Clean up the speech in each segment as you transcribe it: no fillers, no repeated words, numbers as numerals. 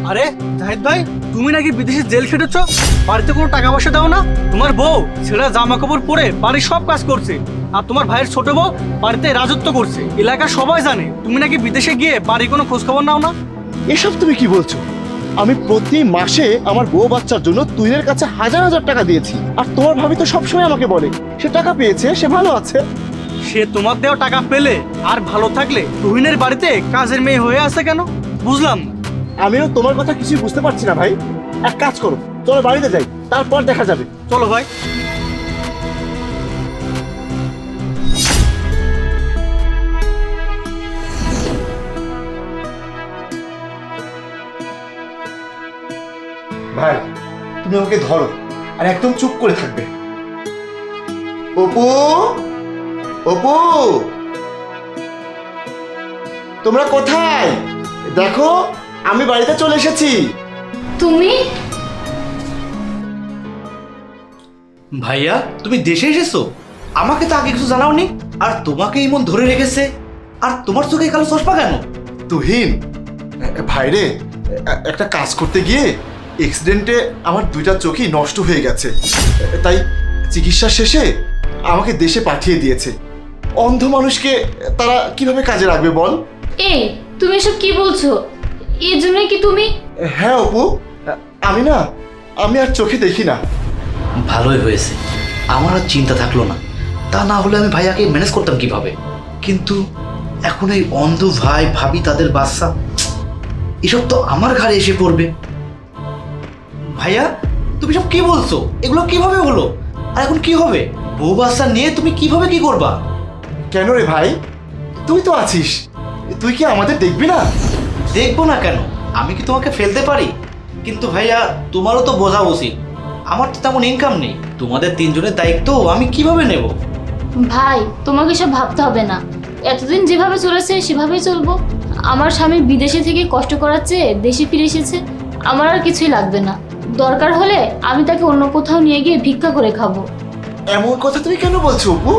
আরে জাহিদ ভাই, তুমি নাকি বিদেশে জেল খেটেছ, বাড়িতে কোনো টাকা পয়সা দাও না? তোমার বউ ছেঁড়া জামা কাপড় পরে বাড়ির সব কাজ করছে, আর তোমার ভাইয়ের ছোট বউ বাড়িতে রাজত্ব করছে। এলাকার সবাই জানে তুমি নাকি বিদেশে গিয়ে বাড়ির কোনো খোঁজ খবর নাও না। এসব তুমি কি বলছো? আমি প্রতি মাসে আমার বউ বাচ্চার জন্য তুহিনের কাছে হাজার হাজার টাকা দিয়েছি, আর তোমার ভাবি তো সবসময় আমাকে বলে সে টাকা পেয়েছে, সে ভালো আছে। সে তোমার দেওয়া টাকা পেলে আর ভালো থাকলে তুহিনের বাড়িতে কাজের মেয়ে হয়ে আছে কেন? বুঝলাম না। আমিও তোমার কথা কিছুই বুঝতে পারছি না ভাই। এক কাজ করো, চলো বাড়িতে যাই, তারপর দেখা যাবে। চলো ভাই। ভাই তুমি আমাকে ধরো, আর একদম চুপ করে থাকবে। অপু, অপু, তোমরা কোথায়? দেখো আমি বাড়িতে চলে এসেছি। তুমি? ভাইয়া তুমি দেশে এসেছো? আমাকে তো আগে কিছু জানাওনি, আর তোমাকে এমন ধরে রেখেছে। আর তোমার চোখে কালো চশমা কেন? তুহিন, ভাইরে, একটা কাজ করতে গিয়ে অ্যাক্সিডেন্টে আমার দুইটা চোখই নষ্ট হয়ে গেছে, তাই চিকিৎসা শেষে আমাকে দেশে পাঠিয়ে দিয়েছে। অন্ধ মানুষকে তারা কিভাবে কাজে রাখবে বল? এই তুমি এসব কি বলছো? এর জন্য কি তুমি? হ্যাঁ অপু, আমি আর চোখে দেখি না। ভালোই হয়েছে, আমার আর চিন্তা থাকলো না। তা না হলে আমি ভাইয়াকে ম্যানেজ করতাম কিভাবে। কিন্তু এখন এই অন্ধ ভাই ভাবি তাদের বাচ্চা, এসব তো আমার ঘাড়ে এসে পড়বে। ভাইয়া তুমি সব কি বলছো? এগুলো কিভাবে হলো? আর এখন কি হবে? বউ বাচ্চা নিয়ে তুমি কিভাবে কি করবা? কেন রে ভাই, তুই তো আছিস, তুই কি আমাদের দেখবি না? দেখবো না কেন? আমি কি তোমাকে ফেলতে পারি? কিন্তু ভাইয়া তোমারও তো বোঝা উচিত, আমার তো তেমন ইনকাম নেই। তোমাদের তিনজনের দায়িত্ব আমি কিভাবে নেব? ভাই তোমাকে সব ভাবতে হবে না, এতদিন যেভাবে চলেছে সেভাবেই চলবো। আমার স্বামী বিদেশে থেকে কষ্ট করার চেয়ে দেশে ফিরে এসেছে, আমার আর কিছুই লাগবে না। দরকার হলে আমি তাকে অন্য কোথাও নিয়ে গিয়ে ভিক্ষা করে খাবো। এমন কথা তুমি কেন বলছো অপু?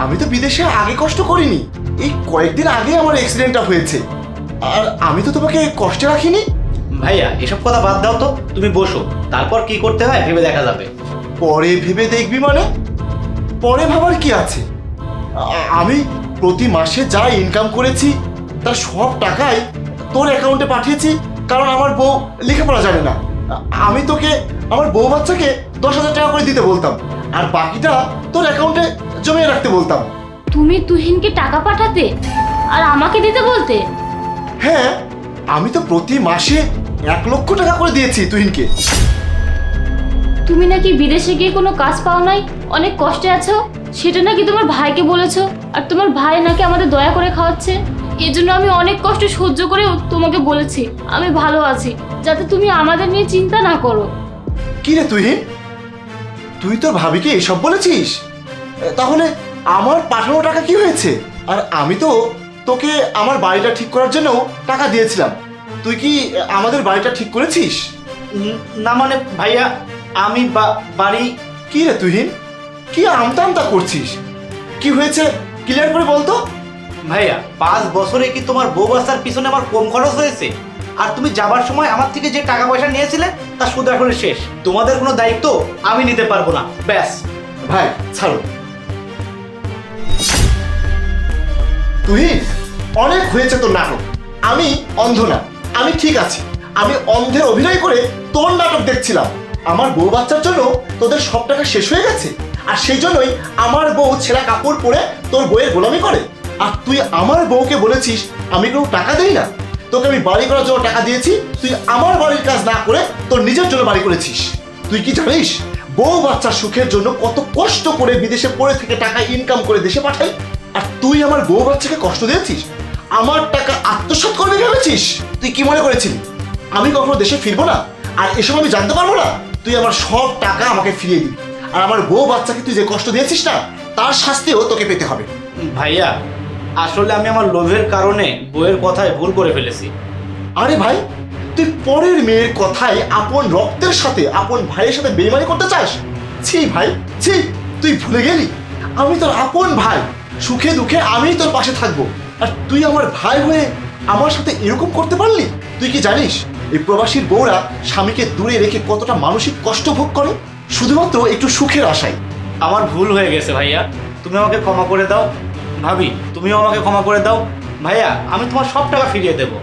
আমি তো বিদেশে আগে কষ্ট করিনি, এই কয়েকদিন আগে আমার অ্যাক্সিডেন্টটা হয়েছে, আর আমি তো তোমাকে কষ্টে রাখিনি। ভাইয়া এসব কথা বাদ দাও তো, তুমি বসো, তারপর কি করতে হয় ভেবে দেখা যাবে। পরে ভেবে দেখবি মানে? পরে ভাবার কি আছে? আমি প্রতি মাসে যা ইনকাম করেছি তার সব টাকাই তোর অ্যাকাউন্টে পাঠিয়েছি, কারণ আমার বউ লেখাপড়া জানে না। আমি তোকে আমার বউ বাচ্চাকে 10,000 টাকা করে দিতে বলতাম, আর বাকিটা তোর অ্যাকাউন্টে জমিয়ে রাখতে বলতাম। তুমি তুহিনকে টাকা পাঠাতে আর আমাকে দিতে বলতে? হ্যাঁ, আমি তো প্রতি মাসে 1,00,000 টাকা করে দিয়েছি তুহিনকে। তুমি নাকি বিদেশে গিয়ে কোনো কাজ পাও নাই, অনেক কষ্টে আছো, সেটা নাকি তোমার ভাইকে বলেছো, আর তোমার ভাই নাকি আমাদের দয়া করে খাওয়াচ্ছে। এর জন্য আমি অনেক কষ্ট সহ্য করেও তোমাকে বলেছি আমি ভালো আছি, যাতে তুমি আমাদের নিয়ে চিন্তা না করো। কি রে তুহিন, তুই তোর ভাবিকে এসব বলেছিস? তাহলে আমার পাঠানো টাকা কি হয়েছে? আর আমি তো তোকে আমার বাড়িটা ঠিক করার জন্য টাকা দিয়েছিলাম, তুই কি আমাদের বাড়িটা ঠিক করেছিস? না মানে ভাইয়া, আমি বাড়ি। কি রে তুহিন, কি আমতা আমতা করছিস? কি হয়েছে ক্লিয়ার করে বলতো। ভাইয়া 5 বছরে কি তোমার বউ বাচ্চার পিছনে আমার কম খরচ হয়েছে? আর তুমি যাবার সময় আমার থেকে যে টাকা পয়সা নিয়েছিলে তা শুধু এখন শেষ। তোমাদের কোনো দায়িত্ব আমি নিতে পারবো না, ব্যাস। ভাই ছাড়ো। তুহিন, অনেক হয়েছে তোর নাটক। আমি অন্ধ না, আমি ঠিক আছি। আমি অন্ধের অভিনয় করে তোর নাটক দেখছিলাম। আমার বউ বাচ্চার জন্য তোদের সব টাকা শেষ হয়ে গেছে, আর সেই জন্যই আমার বউ ছেঁড়া কাপড় পরে তোর বউয়ের গোলামি করে। আর তুই আমার বউকে বলেছিস আমি কোনো টাকা দেই না, তোকে আমি বাড়ি করার জন্য টাকা দিয়েছি, তুই আমার বাড়ির কাজ না করে তোর নিজের জন্য বাড়ি করেছিস। তুই কি জানিস বউ বাচ্চার সুখের জন্য কত কষ্ট করে বিদেশে পড়ে থেকে টাকা ইনকাম করে দেশে পাঠাই? আর তুই আমার বউ বাচ্চাকে কষ্ট দিয়েছিস, আমার টাকা আত্মসাৎ করবে ভেবেছিস? তুই কি মনে করেছিলি আমি কখনো দেশে ফিরবো না, আর এসব আমি জানতে পারবো না? তুই আমার সব টাকা আমাকে ফিরিয়ে দিবি, আর আমার বউ বাচ্চাকে তুই যে কষ্ট দিয়েছিস না, তার শাস্তিও তোকে পেতে হবে। ভাইয়া আসলে আমি আমার লোভের কারণে বউয়ের কথায় ভুল করে ফেলেছি। আরে ভাই, তুই পরের মেয়ের কথায় আপন রক্তের সাথে আপন ভাইয়ের সাথে বেইমানি করতে চাস? ছি ভাই ছি, তুই ভুলে গেলি আমি তোর আপন ভাই, সুখে দুঃখে আমিই তোর পাশে থাকবো, আর তুই আমার ভাই হয়ে আমার সাথে এরকম করতে পারলি? তুই কি জানিস এই প্রবাসীর বউরা স্বামীকে দূরে রেখে কতটা মানসিক কষ্ট ভোগ করে শুধুমাত্র একটু সুখের আশায়। আমার ভুল হয়ে গেছে ভাইয়া, তুমি আমাকে ক্ষমা করে দাও। ভাবি তুমিও আমাকে ক্ষমা করে দাও। ভাইয়া আমি তোমার সব টাকা ফিরিয়ে দেবো।